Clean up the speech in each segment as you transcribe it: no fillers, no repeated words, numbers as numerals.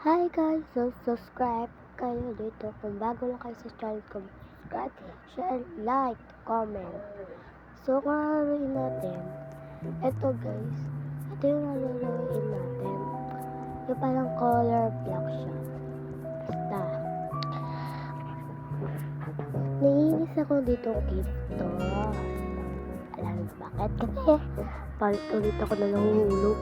Hi guys! So, subscribe kayo dito. Kung bago lang kayo sa channel ko, subscribe, share, like, comment. So, kung lalaroin natin, eto guys, ito yung lalaroin natin. Yung parang color block siya. Basta. Naiinis ako dito kito. Alam mo bakit? Kasi, palit-ulit ako na nahulog.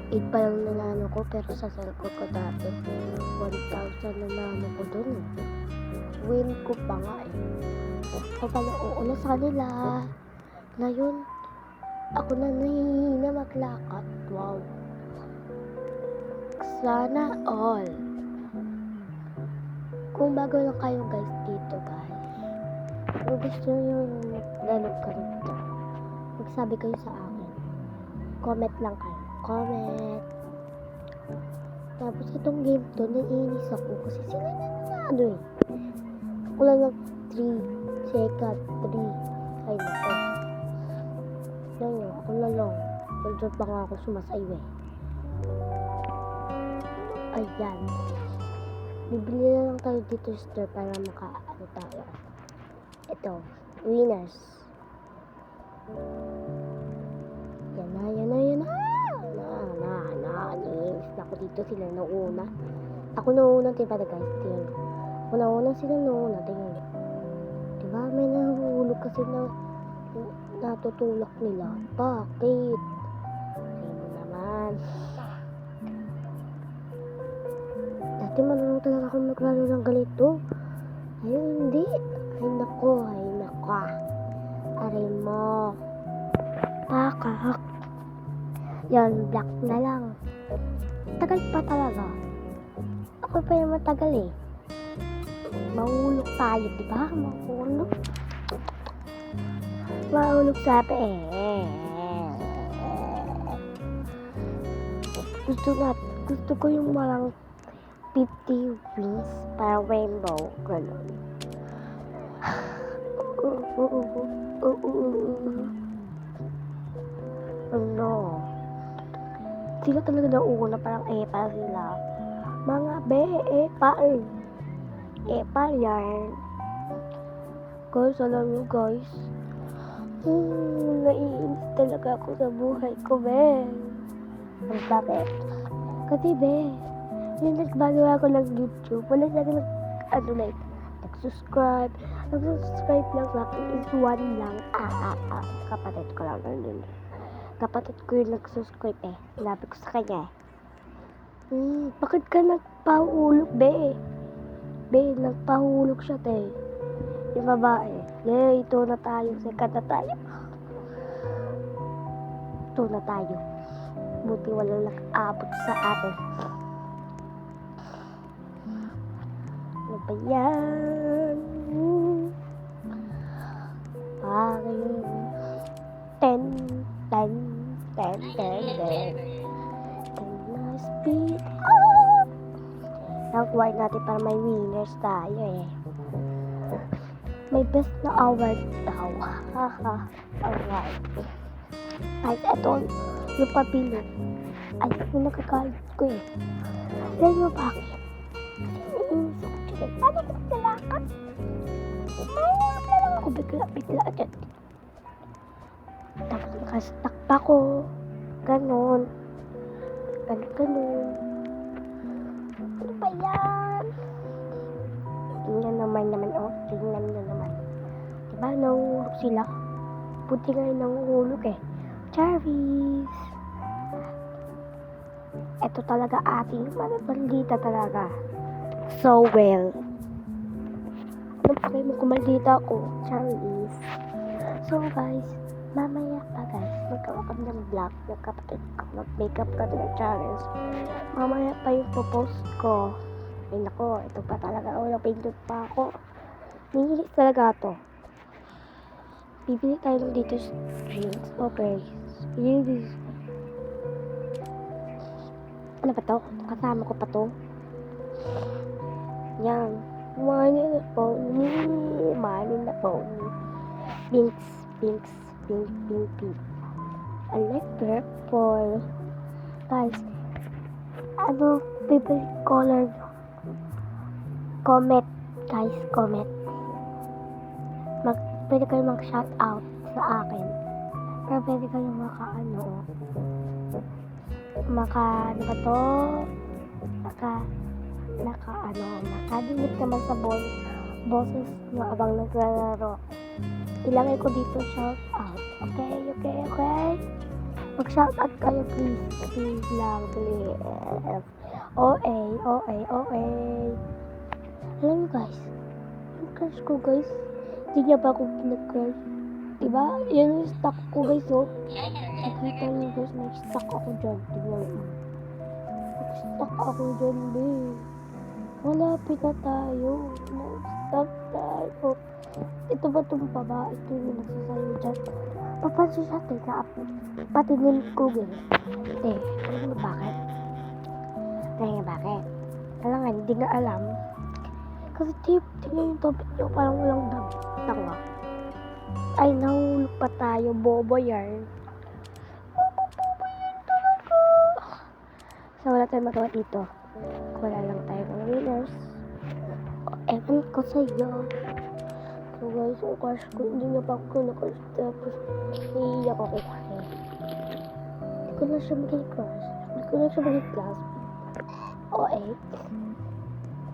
8 pa lang nanalo ko, pero sa cellphone ko dati 1,000 nanalo ko dun win ko pa nga ako pala uuna sa kanila. Ngayon ako na nahihina maglakad. Wow, sana all. Kung bago lang kayo guys dito guys, kung gusto nyo maglalog ka rito, magsabi kayo sa akin, comment lang kayo, comment. Tapos itong game to, naiinis ako kasi sila na nanalo Ako lang 3 second, 3. Ay nako. Yan yun, ako na lang. Nandiyan pa nga ako sumasayo Ayan. Bibili na lang tayo dito stir para makaano tayo. Ito, winners. Yan na. Naiinis na ako dito, sila nauna. Ako nauna, diba guys? Tingnan. Ako nauna, sila nauna. Tingnan. Diba? May nahuhulog kasi na natutulak nila. Bakit? Ayun naman. Dati marunong talaga ako maglaro ng ganito. Ayun, hindi. Ay nako. Aray mo. Pakak. Yan, black na lang. Tagal pa talaga. Ako pa yung matagal Mahulog tayo, diba? Mahulog sabi Gusto ko yung marang 50 wins para rainbow. Ganun. Ano? Sila talaga nauna, parang parang sila. Mga epa yan. Guys, alam nyo guys, naiinis talaga ako sa buhay ko, Bakit? Kasi, yung nagbago ako ng YouTube, wala sa akin nag-subscribe. Nag-subscribe lang sa akin is 1 lang. Kapatid ko lang nandun. Kapatid ko yung nag-subscribe Sinabi ko sa kanya bakit ka nagpahulog, nagpahulog siya, yung babae. Ito na tayo. Second na tayo. Ito na tayo. Buti wala nag-abot sa atin. Ano ba yan? Akin. 10 na speed up. Nakuha natin para may winners tayo May best na award daw. Alright. Guys, eto yung pabilo. Ay, yung nagkakalit ko Alam mo bakit? Paano ko naglalakad? Mahulog na lang ako bigla dyan. Tapos nakastuck pa ko. Ganon. Ano ba yan? Tingnan naman. Tingnan nyo naman. Diba, nahuhulog sila? Buti nga yung nahuhulog Charis! Ito talaga ating maldita talaga. So well. Ano pa kayo kumaldita ako? Charis. So guys, mamaya pa guys, magkakapag ng vlog ng kapatid ko. Mag-makeup ka ng Charis. Mamaya pa yung post ko. Ay nako, ito pa talaga. Napindot pa ako. Nihilis talaga to. Bibili tayo ng dito drinks. Okay. Ano ba to? Kasama ko pa to. Yan. Money na phone. Pinks. Pink. I like purple. Guys, Ano favorite color nyo? Comment, guys, comment. Pwede kayo mag-shout out sa akin. Pero pwede kayo ano ba to? Nakadinig naman sa boses nyo abang naglalaro. Ilagay ko dito shout out. Okay? Mag-shout out kayo, please lang, please. OA. Alam nyo guys, yung crush ko guys, hindi niya ba ako pinag-crush? Diba? Yan yung stuck ko guys, oh. Nakita nyo guys, nag-stuck ako dyan. Diba? Nag-stuck ako dyan, babe. Malapit na tayo. Nag-stuck tayo. Ito ba itong babae? Ito yung nagsasayo dyan. Papansin siya, teka. Patingin ko, guys. Alam mo bakit? Bakit? Alam nga, hindi nga alam. Kasi tingnan yung topic nyo, parang walang damit. Tanga. Ay, nahulog pa tayo, bobo yan. Bobo yan talaga. So, wala tayong magawa dito. Wala lang tayo ng winners. Ewan ko sa'yo. So guys, yung crush ko, hindi niya pa ako na-crush. Tapos, iiyak ako kasi. Hindi ko na siya maging crush. Hindi ko na siya maging class.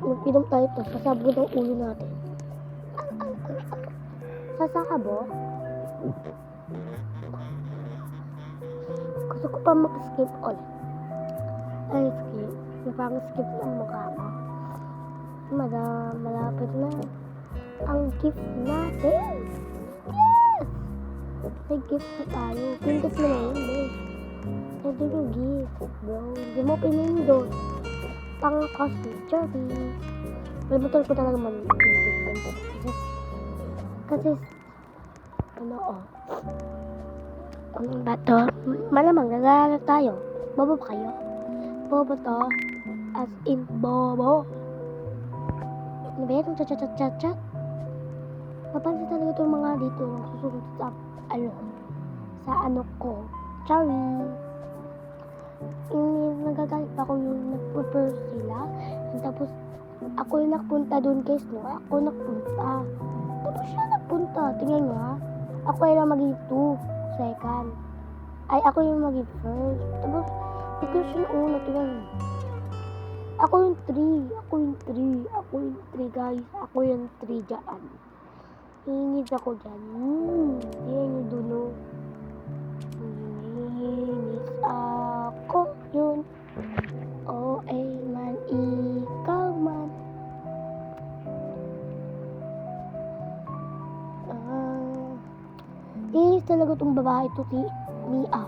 Magpinom tayo ito. Sasabo ng ulo natin. Sasakabo? Gusto ko pa mag-skip ulit. Ay, skip. Napang-skip ng mukha mo. Malapit na. Ang gift natin. Yes! May gift na tayo. Pindot mo na yun, babe. Pwede yung gift, bro. Hindi mo pinindot. Pang-cosplay. Cherry. Limutan ko talaga mag-pindot. Kasi, ano ba to? Malamang naglalala tayo. Bobo ba kayo? Bobo to. As in, bobo. Ano ba yan? Chat? Mapansin talaga itong mga dito susunod sa ano ko. Sorry. Nagagalit ako yung nag-prepare sila. Tapos, ako yung nagpunta doon guys, no? Ako nagpunta. Tapos siya nagpunta. Tingnan nyo, ha? Ako yung maging 2 second. Ay, ako yung maging first. Tapos, ikaw siya na una. Tingnan nyo. Ako yung 3, guys. Ako yung 3 dyan. Hingis ako dyan. Yan yung dulo. Hingis ako yun. Man, ikaw man. Hingis talaga itong babae ito si Mia.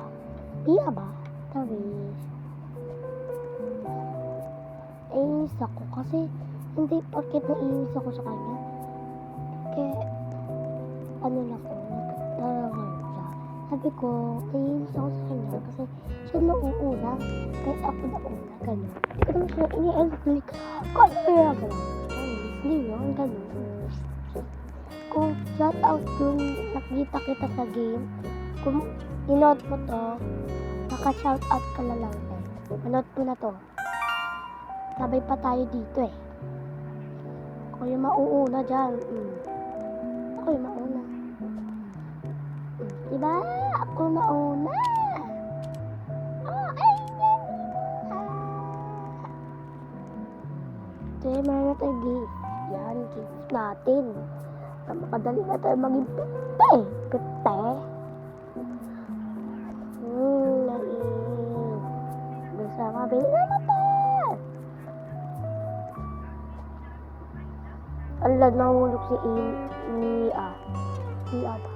Mia ba? Tawis. Hingis ako kasi hindi porket naiinis ako sa kanya. Kaya lang ko, nagdaraman siya. Sabi ko, naiinis ako sa kanya kasi siya nauuna. Kahit ako nauna, gano'n. Hindi ko naman siya ini-elflick. Kaya gano'n. Hindi yun, gano'n. Kung shout out yung nakita kita sa game, kung inote mo to, naka-shout out ka na lang. Manote mo na to. Sabay pa tayo dito eh. Ako yung mauuna dyan. Ako yung mauna. Diba? Ako mauna. Ito meron na tayo gift. Yan, gift natin. Makadali na tayo maging pite. Pite. Gusto mabili na natin. Ala, nahulog si Mia. Mia ba?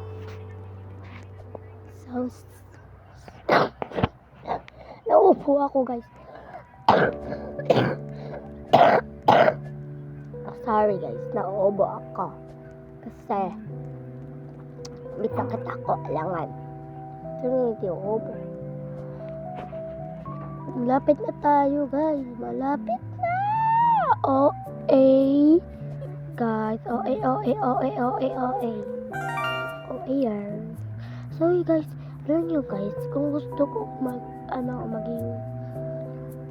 So, naupo ako guys. Sorry guys, nauubo ako. Kasi, bitang kita ko alangan. Pero hindi ubo. Malapit na tayo guys. Malapit na. Guys, OA yan. So guys, alam nyo guys, kung gusto ko maging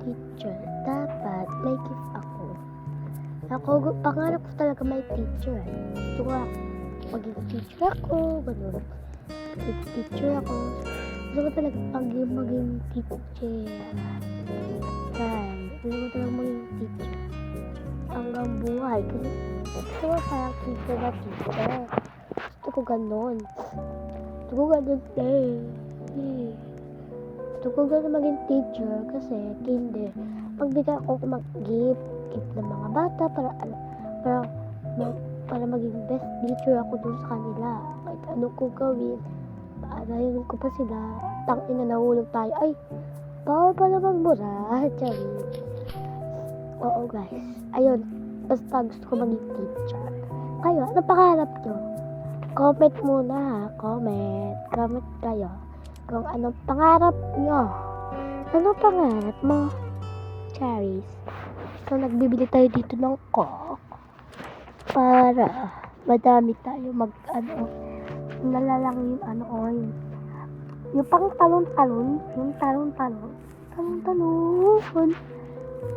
teacher, dapat may gift ako. Pangarap ko talaga may teacher. Gusto ko maging teacher ako, ganun. Maging teacher ako. Gusto ko talaga maging teacher. Gusto ko talaga maging teacher. Hanggang buhay. Kasi gusto ko parang teacher na teacher. Gusto ko ganun. Gusto ko ganun Gusto ko ganun maging teacher kasi kinder. Pagbigay ako mag-gift ng mga bata para maging best teacher ako dun sa kanila. Kahit ano ko gawin, paarayin ko pa sila. Tangina nahulog tayo. Ay, bawal pala magmura. Charing. Oo guys. Ayun. Basta gusto ko maging teacher. Kayo, ano pangarap nyo? Comment muna ha. Comment kayo. Kung anong pangarap nyo. Ano pangarap mo? Cherries. So, nagbibili tayo dito ng coke. Para madami tayo nalalang yung yung pang talon-talon.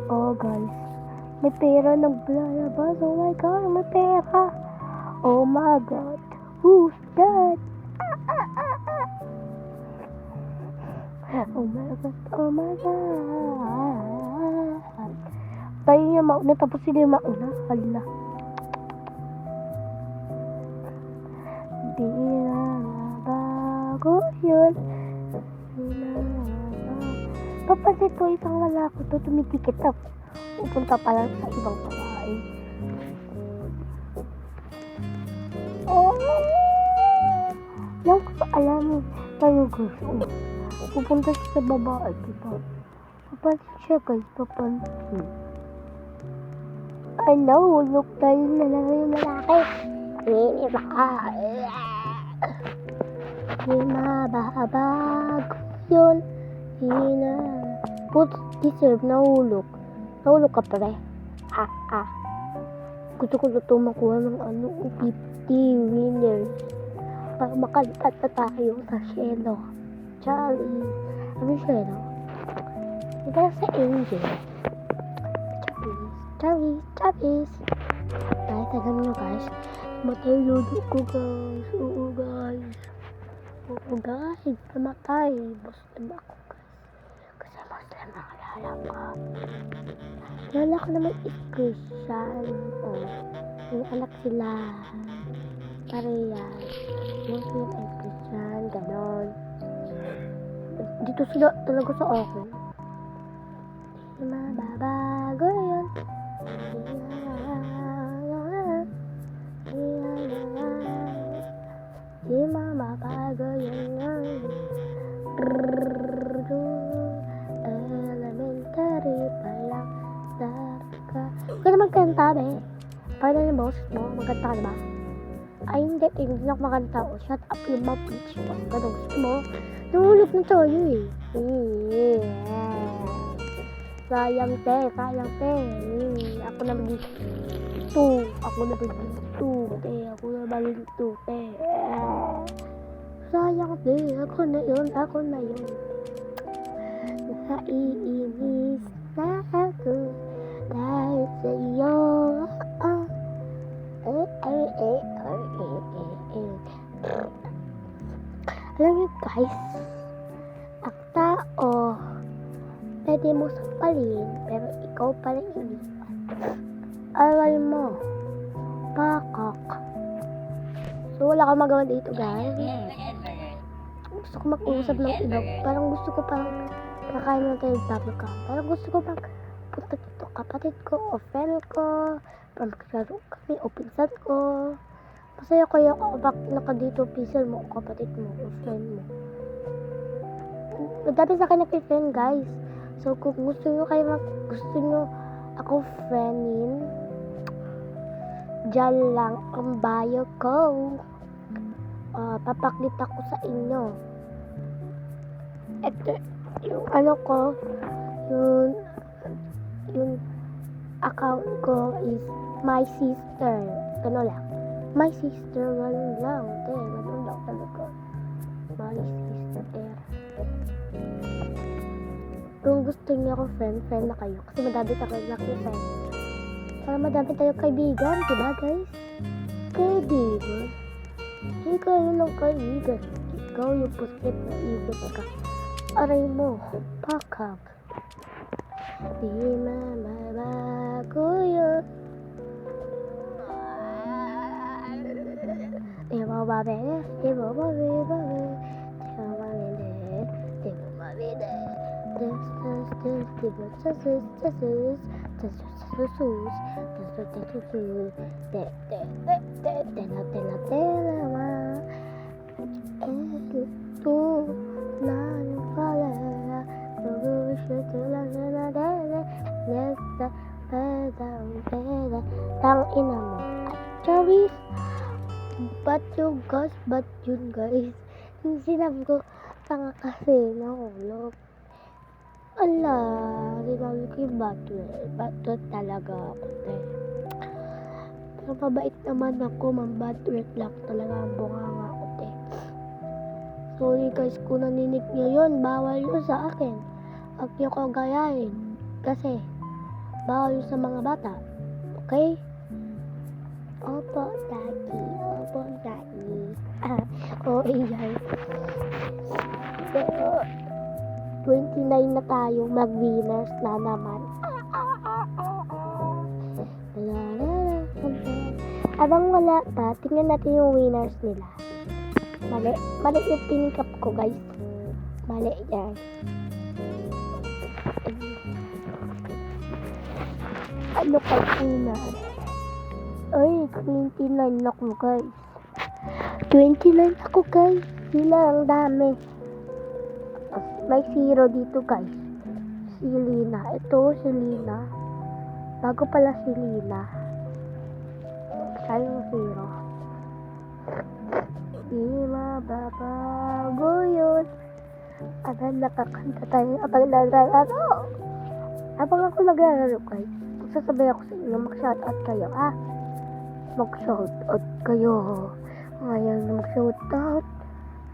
Oh guys. May pera naglalabas. Oh my god, may pera. Oh my god. Who's that? Oh my god. Tayo yung mauna, tapos sila yung mauna. Hala. Di na bago yun. Papansin ko isang lalaki to, tumitikit na. Pupunta pa lang sa ibang babae. Lang ko pa alam eh. Tayo gusto. Pupunta siya sa babae, diba? Papansin siya guys, papansin. Ay, nahulog tayo na lang yung lalaki. Di mababago yun. Put deserve, nahulog. Nahulog ka pre. Gusto ko na ito makuha ng 50 winners. Para makalipat na tayo sa Shelo. Charlie. Ano Shelo? Ito sa Angel. Charlie. Guys, tagal nyo guys. Matay ludo ko guys. Oo guys. Namatay. Muslim ako guys. Kasi Muslim ang alala ko. Alala ko naman Christian. Yung anak sila. Pareha. Muslim and Christian. Ganon. Dito sila talaga sa akin. Di mababago yun. Di mababago yun. Elementary pa lang. Huwag ka na magkanta eh. Paano yung boss mo? Magkanta ka na ba? Ay hindi ako magkanta. Shut up yung mouth bitch. Ganun gusto mo? Nahulog na tayo eh. Sayang te. Ako na maging 2. Ako na maging 2 te. Sayang te. Ako na yun. Naiinis na ako dahil sa iyo. Alam niyo guys, ang tao pwede mo sampalin pero ikaw pala iniwan. Alam mo, pakak. So wala kang magawa dito guys. Gusto ko mag-uusap ng iba. Gusto ko kakain na tayo double cup. Parang gusto ko punta dito kapatid ko o friend ko. Parang maglaro kami o pinsan ko. Masaya kaya kapag nakadito pinsan mo o kapatid mo o friend mo. Madami sa akin nag-friend guys. So kung gusto nyo ako friendin, dyan lang ang bio ko. Papakita ko sa inyo. Ito, yung ko, yung account ko is my sister. Gano'n lang. My sister, gano'n lang. Gano'n lang talaga. My sister. Kung gusto niyo ako friend na kayo. Kasi madami tayo lucky friend. Para madami tayo kaibigan, diba guys? Kaibigan. Hindi kayo ng kaibigan. Ikaw yung pusit na ibig ka. Aray mo, pakak. Di mababago yun. Di mo mabili, di mo mabili, di mo mabili, di mo mabili. Tang ina mo. Charis. Ba't yun guys? Yung sinabi ko, tanga kasi nahulog. Ala, sinabi ko yung batwet talaga ako. Pero mabait naman ako, mambatwet lang talaga ang bunganga ko. Sorry guys, kung naninig niyo yun, bawal yun sa akin. Huwag niyo ko gayahin. Kasi, bawal yun sa mga bata. Okay? Opo, daddy. Opo, daddy. Oo, guys. So, 29 na tayo. Mag-winners na naman. Abang wala pa, tingnan natin yung winners nila. Mali yung tiningkap ko, guys. Mali yan. Ano ka una? Ay, 29 ako, guys. 29 ako, guys. Sila ang dami. May 0 dito, guys. Si Lina. Ito, si Lina. Bago pala si Lina. Siya yung 0. Di mababago yun. Abang nakakanta tayo. Abang naglalaro. Abang ako naglalaro, guys. Sasabay ako sa inyo, mag-shoutout kayo, ha? Mag-shoutout kayo. Ngayon na mag-shoutout.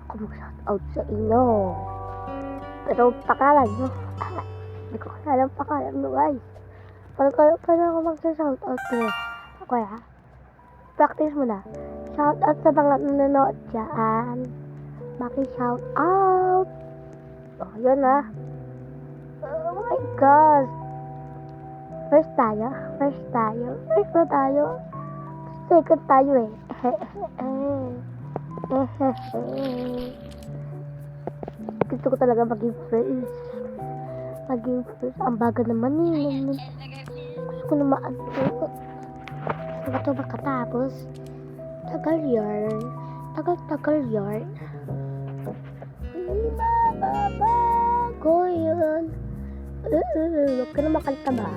Ako mag-shoutout sa inyo. Pero pakalan nyo. Hindi ko alam pakalan nyo, guys. Paano ako mag-shoutout kayo? Okay, ha? Practice mo na. Shoutout sa mga nanonood dyan. Maki-shoutout. Oh, yun, ha? Oh my God. First tayo. First na tayo. Second tayo eh. Gusto ko talaga maging first. Ang baga naman eh. Gusto ko na maantok. Gusto ko ito makatapos. Tagal yarn. Hindi mababago yun. Huwag ka na makanta ba?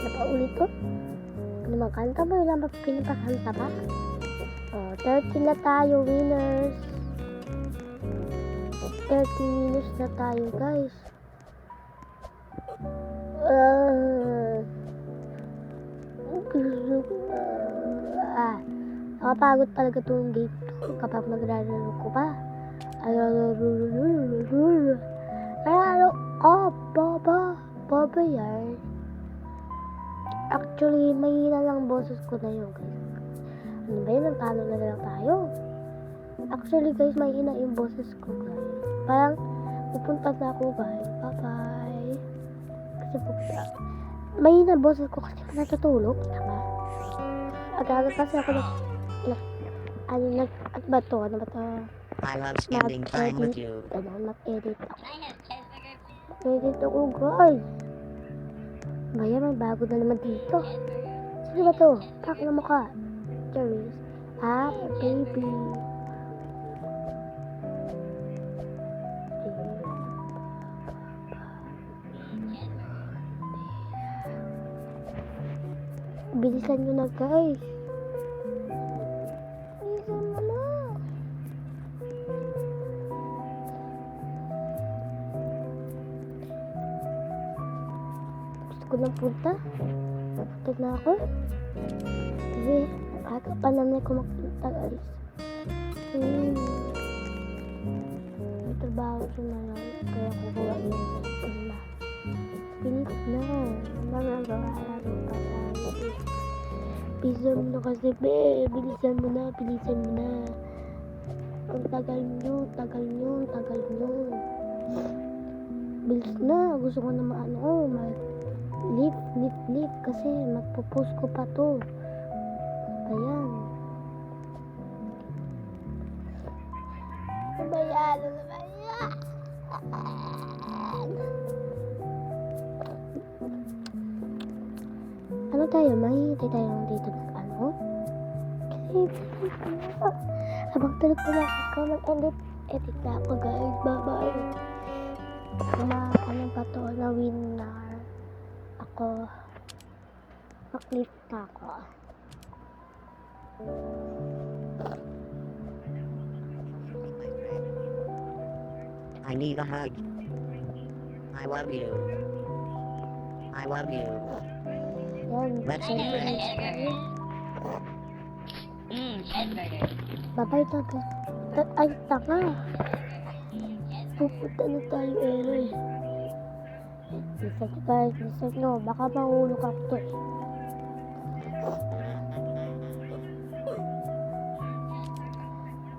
Napaulit ko? Makanta mo, ilang ba pinapakanta ba? Oh, 30 na tayo, winners. 30 winners na tayo, guys. Nakapagod talaga itong game kapag maglalaro ko pa. Baba yan. Actually, mahina lang boses ko na yun, guys. Ano ba yun? Talo na lang tayo. Actually, guys, mahina yung boses ko, guys. Parang, pupunta na ako, guys. Bye-bye. Kasi mahina boses ko kasi natutulog. Tama. Agaga kasi ako ano ba to? I love spending time with you. Mag-edit ako. Mag-edit ako, guys. Baya, may bago na naman dito. Sino ba to? Pak na mukha. Charis. Baby. Bilisan nyo na, guys. Bilisan mo na. Gusto ko nang punta. Punta na ako. Kasi, aga pa naman ako magpunta, guys. May trabaho siya na lang. Kaya kukuha niya sa school na. Bilis na. Magagawa natin pa tayo. Bilisan mo na kasi, be. Bilisan mo na. Ang tagal nyo. Bilis na. Gusto ko na lift. Kasi magpo-post ko pa to. Ayan. Ano ba yan? Ano tayo? Mahihintay tayo lang dito ng ano? Kasi habang tulog pa lang ako, mag-edit na ako guys. Bye-bye. Ano pa to na winner? Ako. Mag-lift na ako. I need a hug. I love you. Yan. Let's be friends. Bye-bye na guys. Ay, tanga. Pupunta na tayo Listen nyo. Baka mahulog ako to eh.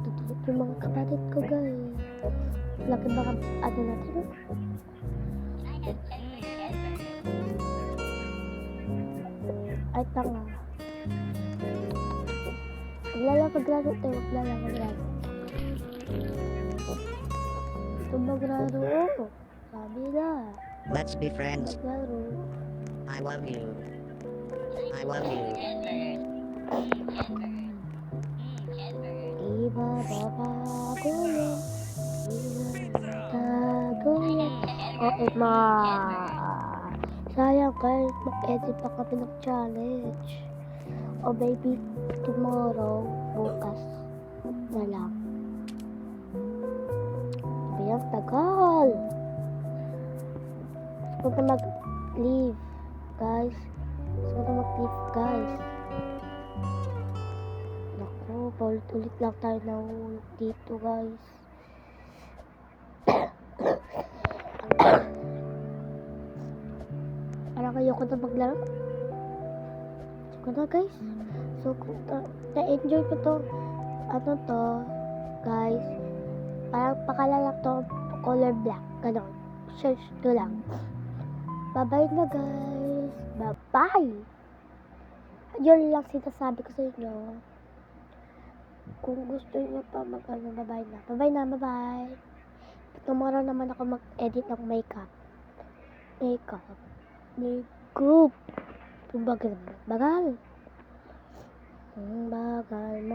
Tutulog yung mga kapatid ko guys. Laki baka ano natin. Ay, tanga. Maglaro tayo. Ito maglaro. Sabi na. Let's be friends. Maglaro. I love you. Di ba babago yan? Di ba natago yan? Sayang guys, mag-edit pa kami ng challenge. O maybe tomorrow, bukas na lang. Bilang tagal. Huwag na mag-leave, guys. Naku, paulit-ulit lang tayo nahulog dito, guys. Parang ayoko na maglaro. Ayoko na, guys. So, kung na-enjoy ko to, guys, parang pakalalak to, color black, ganon. Search to lang. Bye-bye na, guys. Bye-bye! Yun lang sinasabi ko sa inyo. Kung gusto niyo pa bye-bye na. Tomorrow naman ako mag-edit ng makeup. Bagal. Bagal mo.